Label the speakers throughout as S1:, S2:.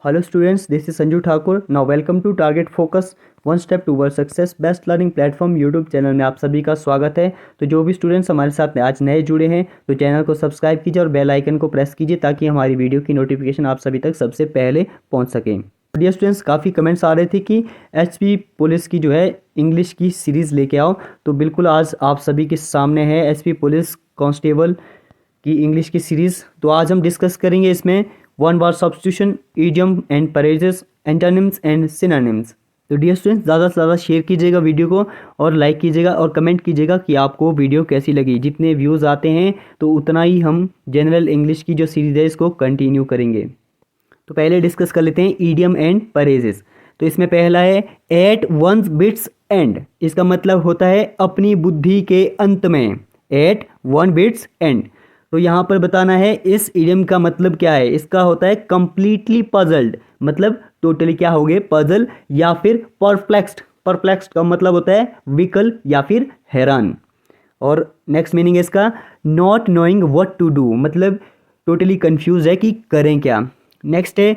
S1: Hello students, this is Sanju Thakur. Now welcome to Target Focus one step toward success best learning platform YouTube channel में आप सभी का स्वागत है। तो जो भी स्टूडेंट्स हमारे साथ आज नए जुड़े हैं तो चैनल को सब्सक्राइब कीजिए और बेल आइकन को प्रेस कीजिए ताकि हमारी वीडियो की नोटिफिकेशन आप सभी तक सबसे पहले पहुंच सकें। डियर स्टूडेंट्स, काफ़ी कमेंट्स आ रहे थे कि एचपी पुलिस की जो है इंग्लिश की सीरीज़ लेके आओ, तो बिल्कुल आज आप सभी के सामने है एचपी पुलिस कांस्टेबल की इंग्लिश की सीरीज़। तो आज हम डिस्कस करेंगे इसमें one word substitution, idiom and phrases, antonyms and synonyms. तो डियर स्टूडेंट्स, ज़्यादा से ज़्यादा शेयर कीजिएगा वीडियो को और लाइक कीजिएगा और कमेंट कीजिएगा कि आपको वीडियो कैसी लगी। जितने व्यूज़ आते हैं तो उतना ही हम जनरल इंग्लिश की जो सीरीज़ है इसको कंटिन्यू करेंगे। तो पहले डिस्कस कर लेते हैं इडियम एंड परेजेस। तो इसमें पहला है एट वंस बिट्स एंड। इसका मतलब होता है अपनी बुद्धि के अंत में। At one's wits end. तो यहाँ पर बताना है इस इडियम का मतलब क्या है। इसका होता है कंप्लीटली पजल्ड, मतलब टोटली क्या हो गए, पजल या फिर परप्लेक्स्ड। परप्लेक्स्ड का मतलब होता है विकल या फिर हैरान। और नेक्स्ट मीनिंग है इसका not knowing what to do, मतलब टोटली कंफ्यूज है कि करें क्या। नेक्स्ट है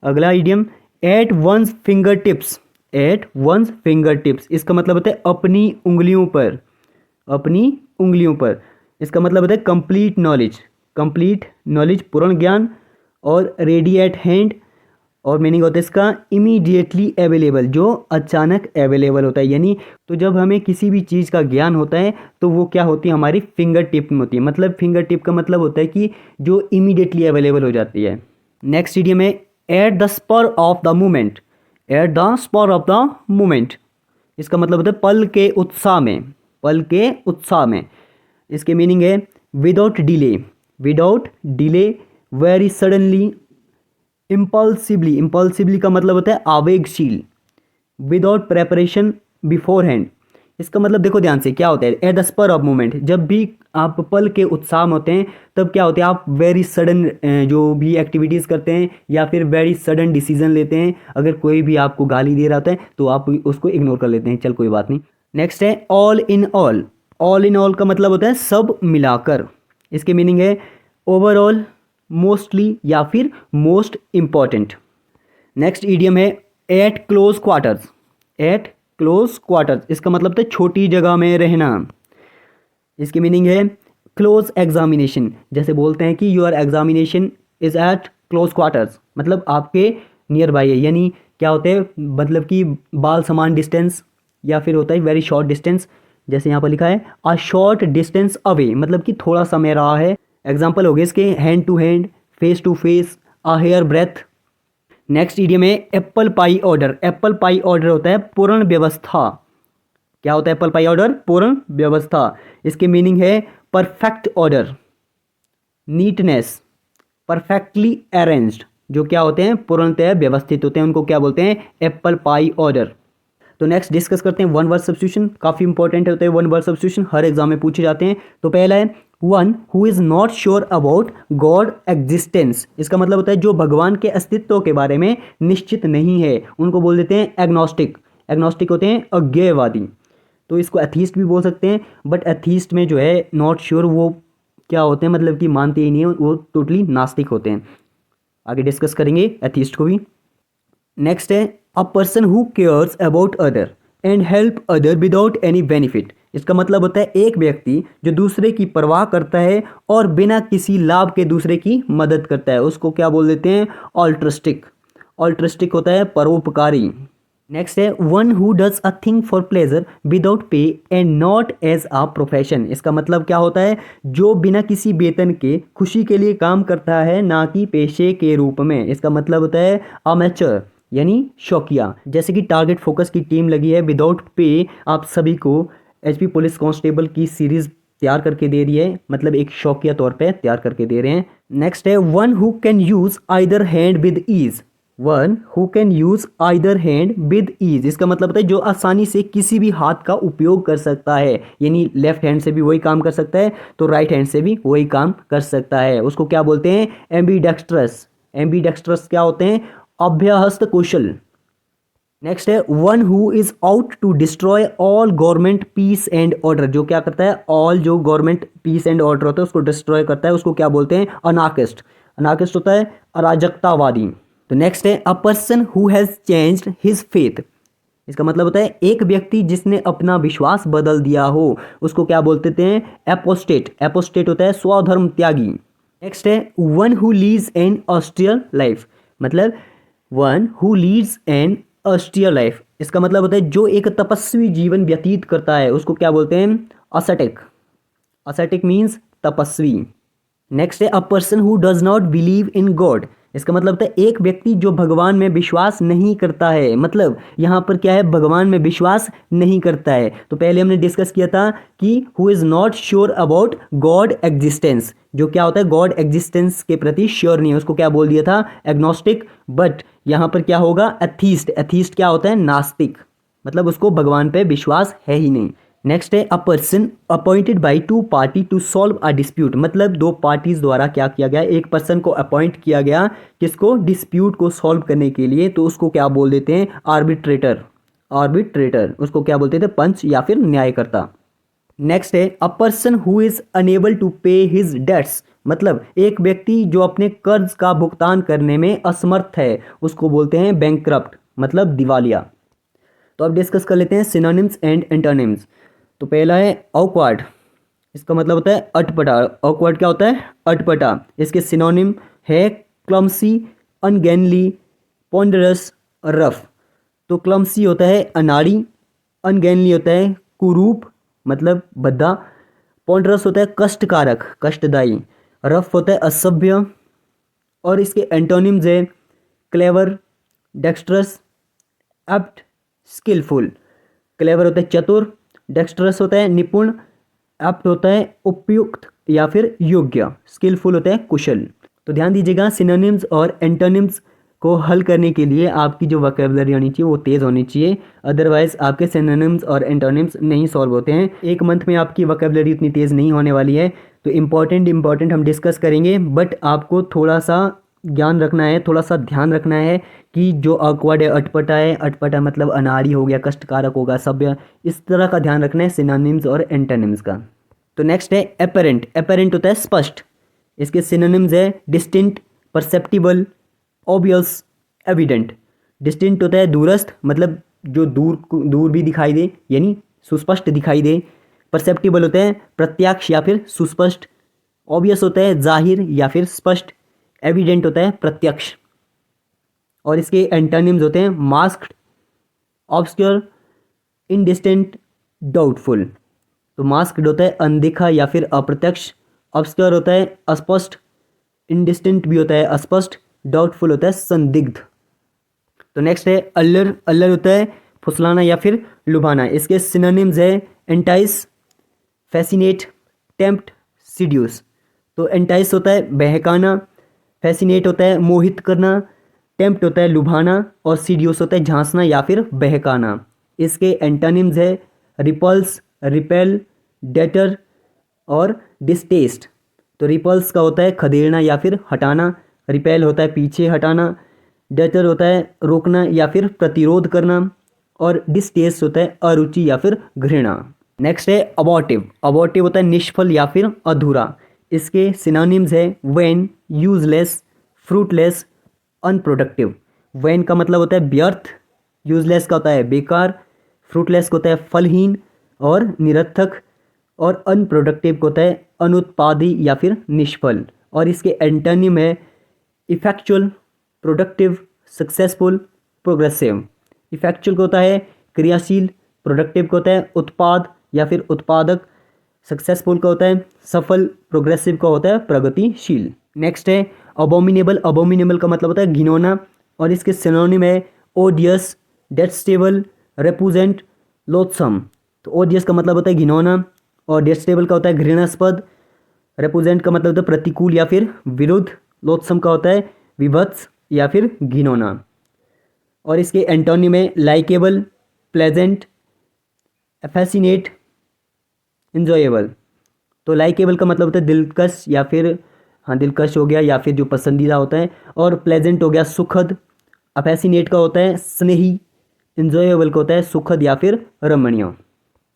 S1: अगला idiom at one's fingertips. At one's fingertips इसका मतलब होता है अपनी उंगलियों पर। अपनी उंगलियों पर इसका मतलब होता है कंप्लीट नॉलेज। कंप्लीट नॉलेज पूर्ण ज्ञान। और रेडी एट हैंड, और मीनिंग होता है इसका इमीडिएटली अवेलेबल, जो अचानक अवेलेबल होता है। यानी तो जब हमें किसी भी चीज़ का ज्ञान होता है तो वो क्या होती है, हमारी फिंगर टिप में होती है। मतलब फिंगर टिप का मतलब होता है कि जो इमीडिएटली अवेलेबल हो जाती है। नेक्स्ट इडियम है at the spur of the moment. At the spur of the moment इसका मतलब होता है पल के उत्साह में। पल के उत्साह में। इसके मीनिंग है without delay. Without delay, very suddenly, impulsively. Impulsively का मतलब होता है आवेगशील। Without preparation, beforehand. इसका मतलब देखो ध्यान से क्या होता है at the spur of moment. जब भी आप पल के उत्साह में होते हैं तब क्या होता है, आप वेरी सडन जो भी एक्टिविटीज़ करते हैं या फिर वेरी सडन डिसीजन लेते हैं। अगर कोई भी आपको गाली दे रहा होता है तो आप उसको इग्नोर कर लेते हैं, चल कोई बात नहीं। नेक्स्ट है all in all. All in all का मतलब होता है सब मिलाकर। इसके मीनिंग है ओवरऑल, मोस्टली या फिर मोस्ट इम्पॉर्टेंट। नेक्स्ट इडियम है eight close quarters. Eight close quarters इसका मतलब होता है छोटी जगह में रहना। इसकी मीनिंग है क्लोज एग्जामिनेशन। जैसे बोलते हैं कि your examination is eight close quarters, मतलब आपके नियर बाई है। यानी क्या होते हैं, मतलब कि बाल समान डिस्टेंस, या फिर होता है वेरी शॉर्ट डिस्टेंस। जैसे यहाँ पर लिखा है अ शॉर्ट डिस्टेंस अवे, मतलब कि थोड़ा समय रहा है। एग्जाम्पल हो गए इसके hand to hand, face to face, a hair breath. Next idiom है apple pie order. Apple pie order होता है पूर्ण व्यवस्था। क्या होता है एप्पल पाई ऑर्डर? पूर्ण व्यवस्था। इसके मीनिंग है perfect order, neatness, perfectly arranged. जो क्या होते हैं, पूर्णतः व्यवस्थित होते हैं, उनको क्या बोलते हैं, एप्पल पाई ऑर्डर। तो नेक्स्ट डिस्कस करते हैं वन वर्ड सब्स्टिट्यूशन। काफ़ी इंपॉर्टेंट होते हैं वन वर्ड सब्स्टिट्यूशन, हर एग्जाम में पूछे जाते हैं। तो पहला है one who is not sure about God existence. इसका मतलब होता है जो भगवान के अस्तित्व के बारे में निश्चित नहीं है, उनको बोल देते हैं एग्नोस्टिक। एग्नोस्टिक होते हैं अज्ञेयवादी। तो इसको एथीस्ट भी बोल सकते हैं, बट एथीस्ट में जो है नॉट श्योर वो क्या होते हैं, मतलब कि मानते ही नहीं है, वो टोटली नास्तिक होते हैं। आगे डिस्कस करेंगे एथीस्ट को भी। नेक्स्ट है a person who cares about other and help other without any benefit. इसका मतलब होता है एक व्यक्ति जो दूसरे की परवाह करता है और बिना किसी लाभ के दूसरे की मदद करता है, उसको क्या बोल देते हैं, ऑल्ट्रिस्टिक। ऑल्ट्रिस्टिक होता है परोपकारी। नेक्स्ट है one who does a thing for pleasure without pay and not as a profession. इसका मतलब क्या होता है, जो बिना किसी वेतन के खुशी के लिए काम करता है, ना कि पेशे के रूप में। इसका मतलब होता है अमेचर, यानी शौकिया। जैसे कि टारगेट फोकस की टीम लगी है विदाउट पे आप सभी को एचपी पुलिस कांस्टेबल की सीरीज तैयार करके दे रही है, मतलब एक शौकिया तौर पे तैयार करके दे रहे हैं। नेक्स्ट है one who can use either hand with ease. One who can use either hand with ease इसका मतलब होता है जो आसानी से किसी भी हाथ का उपयोग कर सकता है। यानी लेफ्ट हैंड से भी वही काम कर सकता है तो राइट हैंड से भी वही काम कर सकता है, उसको क्या बोलते हैं, एम्बीडेक्स्ट्रस। एम्बीडेक्स्ट्रस क्या होते हैं, अभ्यहस्त कुशल। नेक्स्ट है one who is out to destroy all government peace and order. जो क्या करता है, ऑल जो गवर्नमेंट पीस एंड ऑर्डर होता है उसको डिस्ट्रॉय करता है, उसको क्या बोलते हैं, अनार्किस्ट। अनार्किस्ट होता है अराजकतावादी। तो नेक्स्ट है a person who has changed his faith. इसका मतलब होता है एक व्यक्ति जिसने अपना विश्वास बदल दिया हो, उसको क्या बोलते हैं? एपोस्टेट। एपोस्टेट होता है स्वधर्म त्यागी। नेक्स्ट है one who leads an austere life. मतलब one who leads an austere life, इसका मतलब होता है जो एक तपस्वी जीवन व्यतीत करता है, उसको क्या बोलते हैं? असेटिक। असेटिक मीन्स तपस्वी। नेक्स्ट है a person who does not believe in God. इसका मतलब होता है एक व्यक्ति जो भगवान में विश्वास नहीं करता है। मतलब यहाँ पर क्या है? भगवान में विश्वास नहीं करता है। तो पहले हमने डिस्कस किया था कि who is not sure about God existence. जो क्या होता है? गॉड एग्जिस्टेंस के प्रति श्योर नहीं है, उसको क्या बोल दिया था? एग्नोस्टिक। बट यहाँ पर क्या होगा? एथीस्ट। एथीस्ट क्या होता है? नास्तिक। मतलब उसको भगवान पे विश्वास है ही नहीं। नेक्स्ट है a person appointed by two party to solve a dispute. मतलब दो पार्टीज द्वारा क्या किया गया? एक पर्सन को अपॉइंट किया गया, किसको? डिस्प्यूट को सॉल्व करने के लिए। तो उसको क्या बोल देते हैं? आर्बिट्रेटर। आर्बिट्रेटर उसको क्या बोलते थे? पंच या फिर न्यायकर्ता। नेक्स्ट है a person who is unable to pay his debts. मतलब एक व्यक्ति जो अपने कर्ज का भुगतान करने में असमर्थ है, उसको बोलते हैं बैंकक्रप्ट, मतलब दिवालिया। तो अब डिस्कस कर लेते हैं सिनोनिम्स एंड एंटोनिम्स। तो पहला है ऑकवर्ड। इसका मतलब होता है अटपटा। ऑकवर्ड क्या होता है? अटपटा। इसके सिनोनिम है क्लमसी, अनगेनली, पॉन्डरस, रफ। तो क्लमसी होता है अनाड़ी, अनगेनली होता है कुरूप मतलब भद्दा, पॉन्डरस होता है कष्टकारक, कष्टदायी, रफ होता है असभ्य। और इसके एंटोनिम्स है clever, dexterous, apt, skilful. Clever होता है चतुर, डेक्स्ट्रस होता है निपुण, एप्ट होता है उपयुक्त या फिर योग्य, स्किलफुल होता है कुशल। तो ध्यान दीजिएगा सिनोनिम्स और एंटोनिम्स को हल करने के लिए आपकी जो वोकैबुलरी होनी चाहिए वो तेज़ होनी चाहिए, अदरवाइज आपके सिनोनिम्स और एंटोनिम्स नहीं सॉल्व होते हैं। एक मंथ में आपकी वोकैबुलरी उतनी तेज़ नहीं होने वाली है। तो इम्पॉर्टेंट हम डिस्कस करेंगे, बट आपको थोड़ा सा ज्ञान रखना है, थोड़ा सा ध्यान रखना है कि जो ऑकवर्ड है अटपटा है, अटपटा मतलब अनाड़ी हो गया, कष्टकारक होगा, सभ्य, इस तरह का ध्यान रखना है सिनोनिम्स और एंटोनिम्स का। तो नेक्स्ट है एपेरेंट। एपेरेंट होता है स्पष्ट। इसके सिनोनिम्स है distinct, perceptible, obvious, evident. Distinct होता है दूरस्थ, मतलब जो दूर भी दिखाई दे, यानी सुस्पष्ट दिखाई दे। परसेप्टिबल होता है प्रत्यक्ष या फिर सुस्पष्ट। ऑब्वियस होता है जाहिर या फिर स्पष्ट। एविडेंट होता है प्रत्यक्ष। और इसके एंटोनिम्स होते हैं मास्क्ड, ऑब्स्क्योर, इनडिस्टिंक्ट, डाउटफुल। तो मास्क्ड होता है अनदेखा या फिर अप्रत्यक्ष, ऑब्स्क्योर होता है अस्पष्ट, इनडिस्टिंक्ट भी होता है अस्पष्ट, डाउटफुल होता है संदिग्ध। तो नेक्स्ट है अल्लर। अल्लर होता है फुसलाना या फिर लुभाना। इसके सिनोनिम्स है एंटाइस, फैसिनेट, टेम्प्ट, सीड्यूस। तो एंटाइस होता है बहकाना, फैसिनेट होता है मोहित करना, टेम्प्ट होता है लुभाना, और सीड्यूस होता है झांसना या फिर बहकाना। इसके एंटोनिम्स है रिपल्स, रिपेल, डेटर और डिस्टेस्ट। तो रिपल्स का होता है खदेड़ना या फिर हटाना, रिपेल होता है पीछे हटाना, डेटर होता है रोकना या फिर प्रतिरोध करना, और डिस्टेस्ट होता है अरुचि या फिर घृणा। नेक्स्ट है अबॉर्टिव। अबॉर्टिव होता है निष्फल या फिर अधूरा। इसके सिनोनिम्स है vain, useless, fruitless, unproductive. Vain का मतलब होता है व्यर्थ, यूजलेस का होता है बेकार, फ्रूटलेस का होता है फलहीन और निरर्थक, और अनप्रोडक्टिव का होता है अनुत्पादी या फिर निष्फल। और इसके एंटोनिम है effectual, productive, successful, progressive. Effectual का होता है क्रियाशील, प्रोडक्टिव का होता है उत्पाद या फिर उत्पादक, सक्सेसफुल का होता है सफल, प्रोग्रेसिव का होता है प्रगतिशील। नेक्स्ट है अबोमिनेबल। अबोमिनेबल का मतलब होता है घिनौना, और इसके सिनोनिम है ओडियस, डेटस्टेबल, रेपुजेंट, लोथसम। तो ओडियस का मतलब होता है घिनौना, और डेटस्टेबल का होता है घृणास्पद, रेपुजेंट का मतलब होता है प्रतिकूल या फिर विरुद्ध, लोथसम का होता है विभत्स या फिर घिनौना। और इसके एंटोनिम है लाइकेबल, प्लेजेंट, फैसिनेट, इंजॉयबल। तो लाइकेबल का मतलब होता है दिलकश या फिर दिलकश हो गया या फिर जो पसंदीदा होता है, और प्लेजेंट हो गया सुखद, फैसिनेट का होता है स्नेही, इंजॉयबल का होता है सुखद या फिर रमणीय।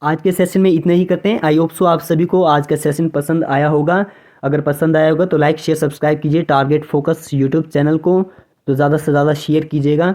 S1: आज के सेशन में इतना ही करते हैं। आई होप सो आप सभी को आज का सेशन पसंद आया होगा। अगर पसंद आया होगा तो लाइक शेयर सब्सक्राइब कीजिए टारगेट फोकस यूट्यूब चैनल को। तो ज़्यादा से ज़्यादा शेयर कीजिएगा।